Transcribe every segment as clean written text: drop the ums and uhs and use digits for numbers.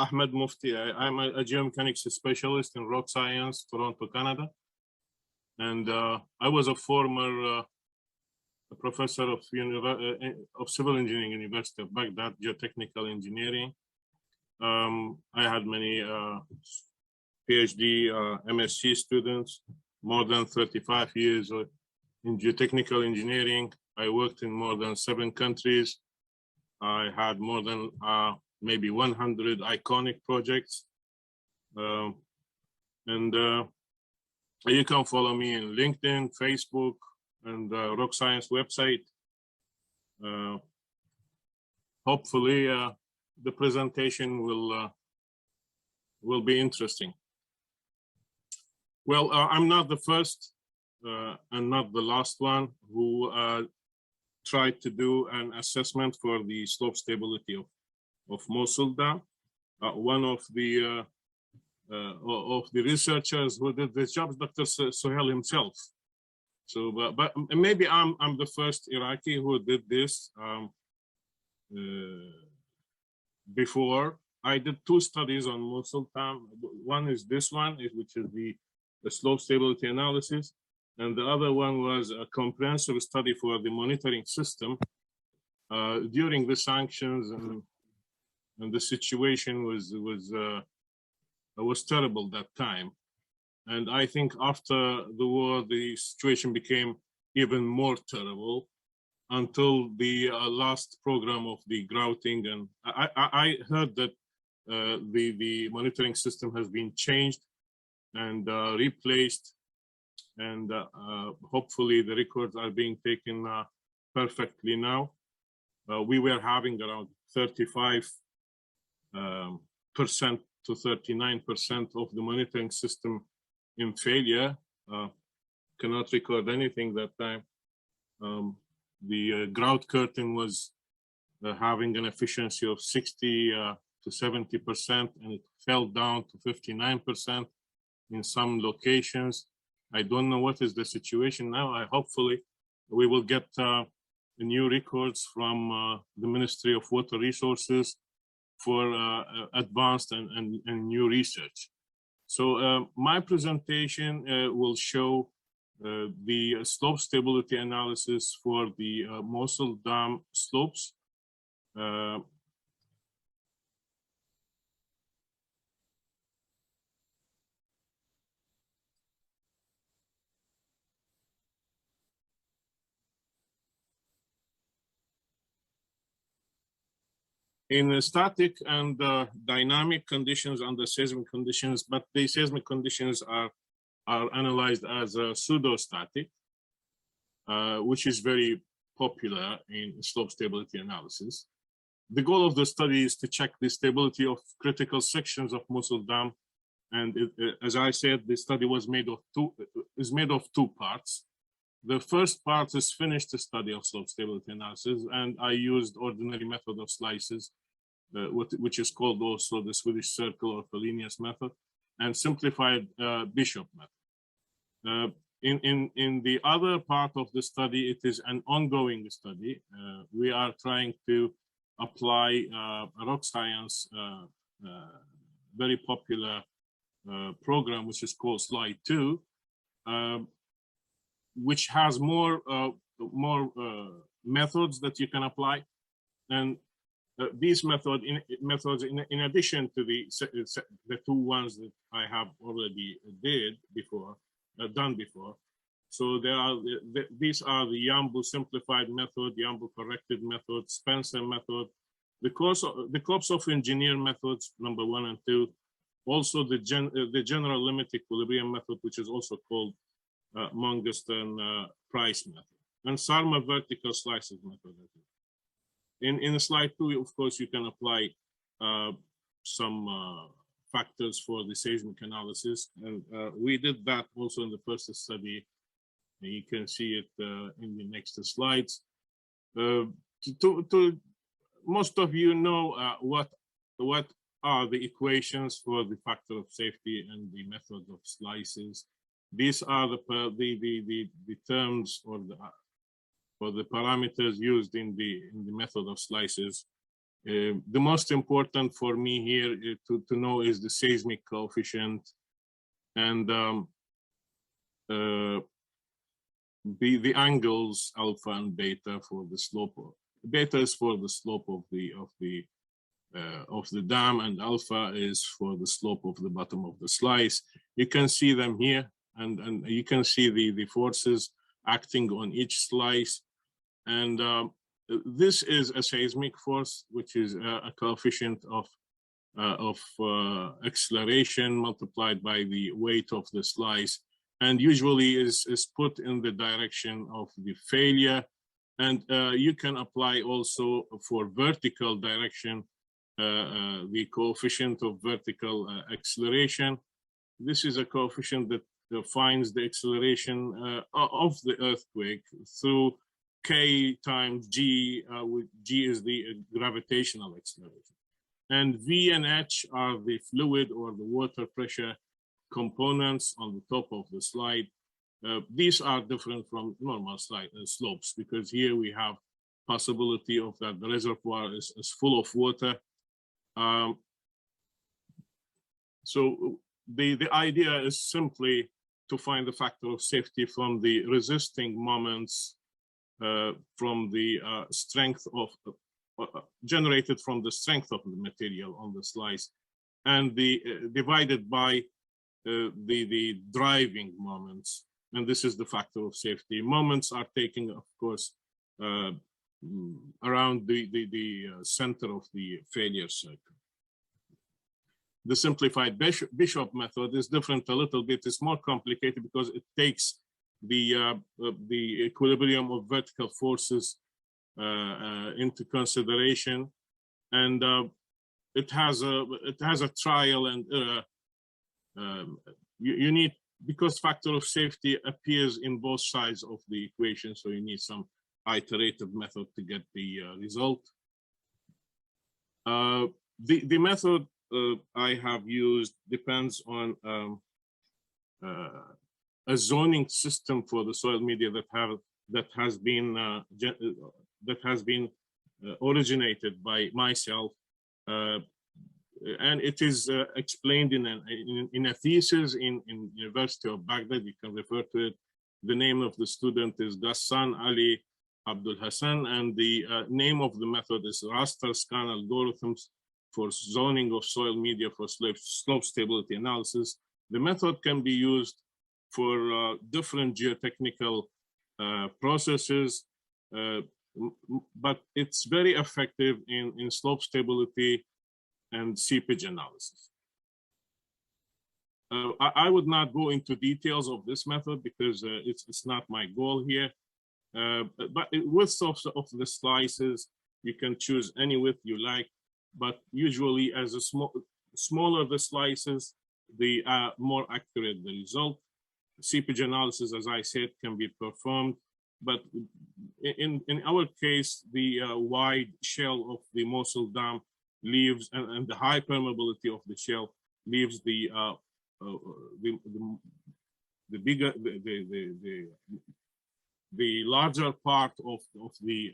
Ahmed Mufty. I'm a geomechanics specialist in rock science, Toronto, Canada. And I was a former professor of civil engineering University of Baghdad, geotechnical engineering. I had many PhD, MSc students, more than 35 years in geotechnical engineering. I worked in more than 7 countries. I had more than maybe 100 iconic projects. You can follow me in LinkedIn, Facebook, and Rock Science website. Hopefully, the presentation will be interesting. Well, I'm not the first and not the last one who tried to do an assessment for the slope stability of Mosul Dam. One of the researchers who did this job is Dr. Sohail himself. So, but maybe I'm the first Iraqi who did this before. I did 2 studies on Mosul Dam. One is this one, which is the slope stability analysis, and the other one was a comprehensive study for the monitoring system during the sanctions, and the situation was terrible that time. And I think after the war, the situation became even more terrible until the last program of the grouting. And I heard that the monitoring system has been changed and replaced, and hopefully the records are being taken perfectly now. We were having around 35% to 39% of the monitoring system in failure. Cannot record anything that time. The grout curtain was having an efficiency of 60 to 70%, and it fell down to 59% in some locations. I don't know what is the situation now. Hopefully we will get new records from the Ministry of Water Resources for advanced and new research. So my presentation will show the slope stability analysis for the Mosul Dam slopes. In static and dynamic conditions under seismic conditions, but the seismic conditions are analyzed as pseudostatic, which is very popular in slope stability analysis. The goal of the study is to check the stability of critical sections of Mosul Dam, and as I said, the study was made of two parts. The first part is finished study of slope stability analysis, and I used ordinary method of slices, which is called also the Swedish circle or Fellinius method, and simplified Bishop method. In the other part of the study, it is an ongoing study. We are trying to apply a rock science very popular program, which is called Slide 2, which has more methods that you can apply. And these methods, in addition to the 2 ones that I have already done before. So these are the Yambu simplified method, Yambu corrected method, Spencer method, the corps of engineer methods, number 1 and 2, also the general limit equilibrium method, which is also called Mangoston Price method, and Sarma vertical slices method. In slide 2, of course, you can apply some factors for the seismic analysis, and we did that also in the first study. You can see it in the next slides. Most of you know what are the equations for the factor of safety and the method of slices. These are the terms or the parameters used in the method of slices. The most important for me here to know is the seismic coefficient, and the angles alpha and beta for the slope. Beta is for the slope of the dam, and alpha is for the slope of the bottom of the slice. You can see them here, and you can see the forces acting on each slice. And this is a seismic force, which is a coefficient of acceleration multiplied by the weight of the slice, and usually is put in the direction of the failure. And you can apply also for vertical direction the coefficient of vertical acceleration. This is a coefficient that defines the acceleration of the earthquake through K times G, with G is the gravitational acceleration. And V and H are the fluid or the water pressure components on the top of the slide. These are different from normal slopes, because here we have possibility of that the reservoir is full of water. So the idea is simply to find the factor of safety from the resisting moments from the strength of generated from the strength of the material on the slice, and the divided by the driving moments, and this is the factor of safety. Moments are taken, of course, around the center of the failure circle. The simplified Bishop method is different a little bit. It's more complicated because it takes the equilibrium of vertical forces into consideration, and it has a trial and you need, because factor of safety appears in both sides of the equation, so you need some iterative method to get the result. The method I have used depends on a zoning system for the soil media that has been originated by myself, and it is explained in a thesis in University of Baghdad. You can refer to it. The name of the student is Ghassan Ali Abdul Hassan, and the name of the method is raster scan algorithms for zoning of soil media for slope stability analysis. The method can be used for different geotechnical processes, but it's very effective in slope stability and seepage analysis. I would not go into details of this method because it's not my goal here. But width of the slices, you can choose any width you like, but usually as a smaller the slices, the more accurate the result. Seepage analysis, as I said, can be performed, but in our case, the wide shell of the Mosul Dam leaves, and the high permeability of the shell leaves the larger part of the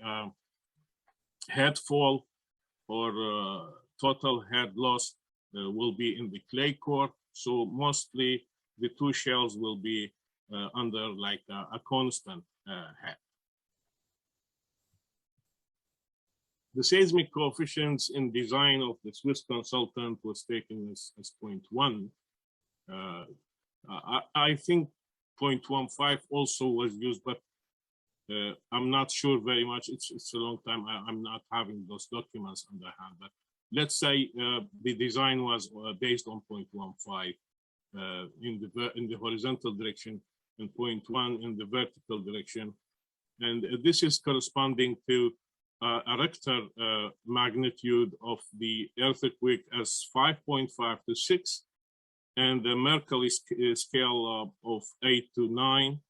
headfall or total head loss will be in the clay core. So mostly the two shells will be under like a constant head. The seismic coefficients in design of the Swiss consultant was taken as 0.1. I think 0.15 also was used, but I'm not sure very much. It's a long time. I'm not having those documents on the hand, but let's say the design was based on 0.15 in the horizontal direction and 0.1 in the vertical direction, and this is corresponding to a Richter magnitude of the earthquake as 5.5 to 6, and the Mercalli scale of 8 to 9.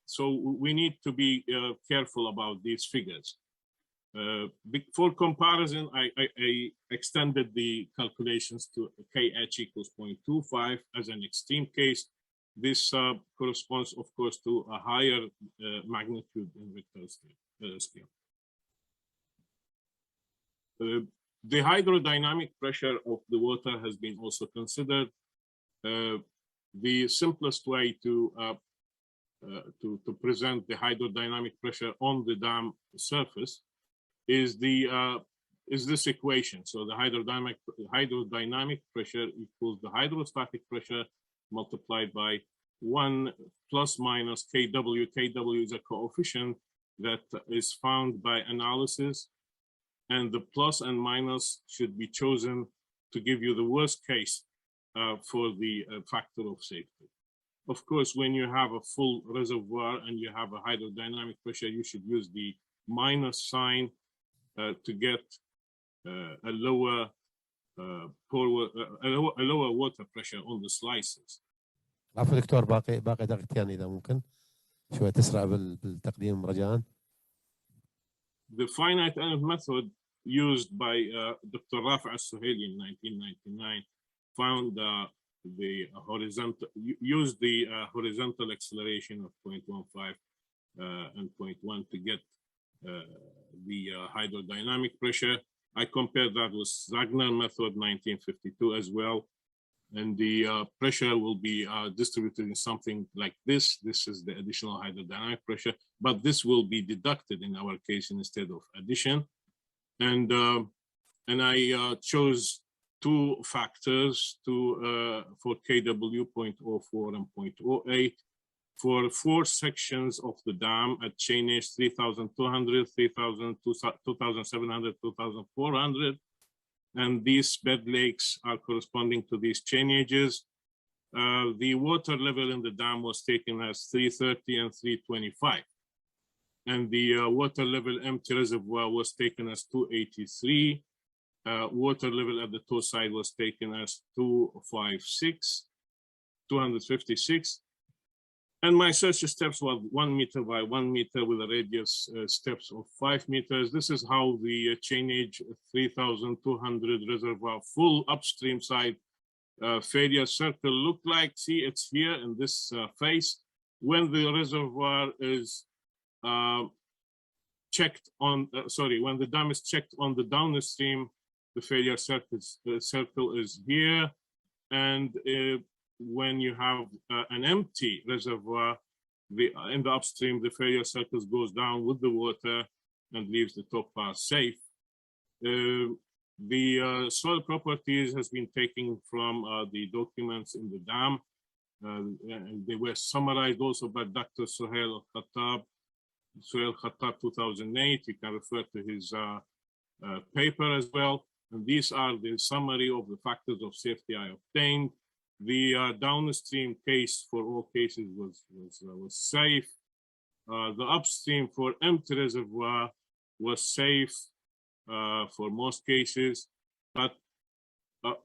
So we need to be careful about these figures. For comparison, I extended the calculations to KH equals 0.25 as an extreme case. This corresponds, of course, to a higher magnitude in Richter scale. the hydrodynamic pressure of the water has been also considered. The simplest way to present the hydrodynamic pressure on the dam surface is this equation. So the hydrodynamic pressure equals the hydrostatic pressure multiplied by 1 plus minus Kw. Kw is a coefficient that is found by analysis, and the plus and minus should be chosen to give you the worst case for the factor of safety. Of course, when you have a full reservoir and you have a hydrodynamic pressure, you should use the minus sign to get a lower water pressure on the slices. عفوا دكتور، باقي دقيقتين إذا ممكن شوية تسرع بالتقديم رجاء. The finite element method used by Dr. Rafi al-Suhaili in 1999 found used the horizontal acceleration of 0.15 and 0.1 to get the hydrodynamic pressure. I compared that with Zagner method 1952 as well, and the pressure will be distributed in something like this. This is the additional hydrodynamic pressure, but this will be deducted in our case instead of addition. And I chose two factors for Kw, 0.04 and 0.08 for 4 sections of the dam at chainage 3,200, 3,000, 2,700, 2,400. And these bed lakes are corresponding to these chainages. The water level in the dam was taken as 330 and 325. And the water level empty reservoir was taken as 283. Water level at the toe side was taken as 256. And my search steps were 1 meter by 1 meter with a radius steps of 5 meters. This is how the chainage 3,200 reservoir full upstream side failure circle looked like. See, it's here in this face. When the reservoir is checked on, when the dam is checked on the downstream, the failure circle is here. And when you have an empty reservoir in the upstream, the failure circle goes down with the water and leaves the top part safe. The soil properties has been taken from the documents in the dam. And they were summarized also by Dr. Suhail Khattab, 2008. You can refer to his paper as well. And these are the summary of the factors of safety I obtained. The downstream case for all cases was safe. The upstream for empty reservoir was safe for most cases. But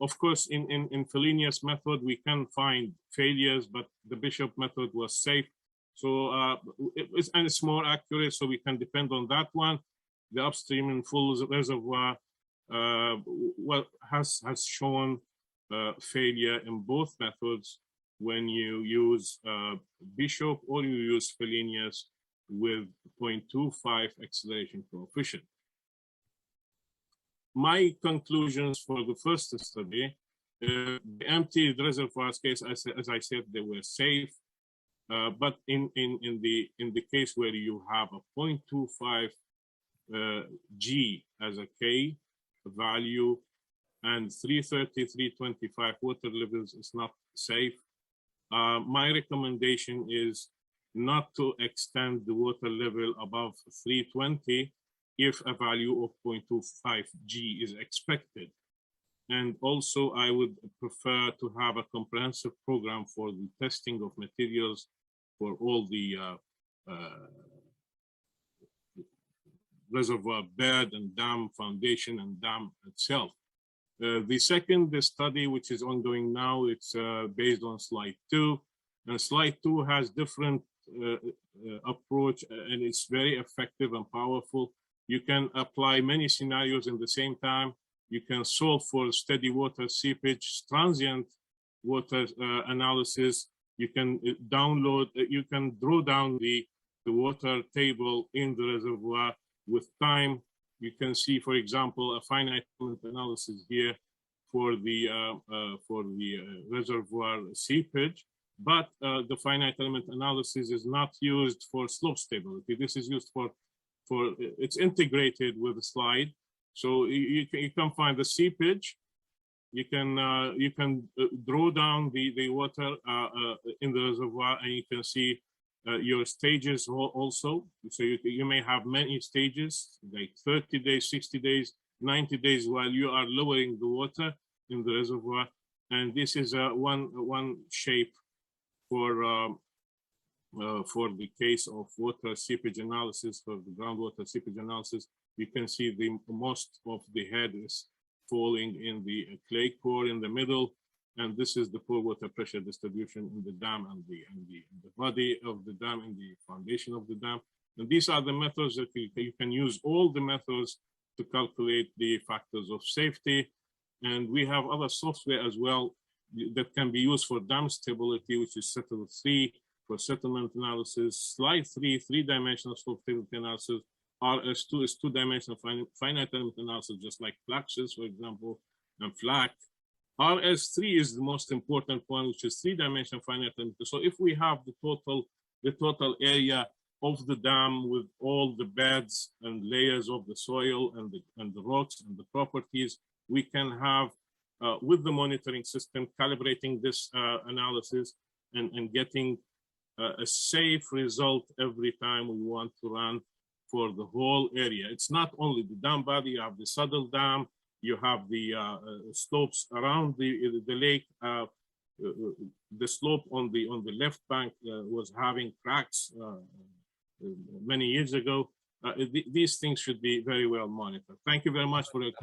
of course, in Felinius method, we can find failures, but the Bishop method was safe. So and it's more accurate, so we can depend on that one. The upstream in full reservoir has shown failure in both methods when you use Bishop or you use Felinius with 0.25 acceleration coefficient. My conclusions for the first study, the empty reservoirs case, as I said, they were safe. But in the case where you have a 0.25 G as a K value and 330, 325 water levels is not safe. My recommendation is not to extend the water level above 320 if a value of 0.25 G is expected. And also I would prefer to have a comprehensive program for the testing of materials for all the reservoir bed and dam foundation and dam itself. The second study, which is ongoing now, it's based on slide 2. And slide 2 has different approach, and it's very effective and powerful. You can apply many scenarios in the same time. You can solve for steady water seepage, transient water analysis. You can you can draw down the water table in the reservoir with time You can see, for example, a finite element analysis here for the reservoir seepage, but the finite element analysis is not used for slope stability. This is used for it's integrated with the slide. So you can find the seepage. You can draw down the water in the reservoir, and you can see your stages also. So you may have many stages, like 30 days, 60 days, 90 days, while you are lowering the water in the reservoir. And this is one shape for the case of water seepage analysis, for the groundwater seepage analysis. You can see most of the head is falling in the clay core in the middle, and this is the pore water pressure distribution in the dam and the body of the dam and the foundation of the dam. And these are the methods that you can use, all the methods to calculate the factors of safety. And we have other software as well that can be used for dam stability, which is Settle 3 for settlement analysis, Slide 3, three-dimensional slope stability analysis, RS2 is two-dimensional finite element analysis, just like Flaxus, for example, and FLAC. RS3 is the most important one, which is three-dimensional finite element. So if we have the total area of the dam with all the beds and layers of the soil and the rocks and the properties, we can have, with the monitoring system, calibrating this analysis and getting a safe result every time we want to run for the whole area. It's not only the dam body, you have the saddle dam, you have the slopes around the lake. The slope on the left bank was having cracks many years ago. These things should be very well monitored. Thank you very much for your time.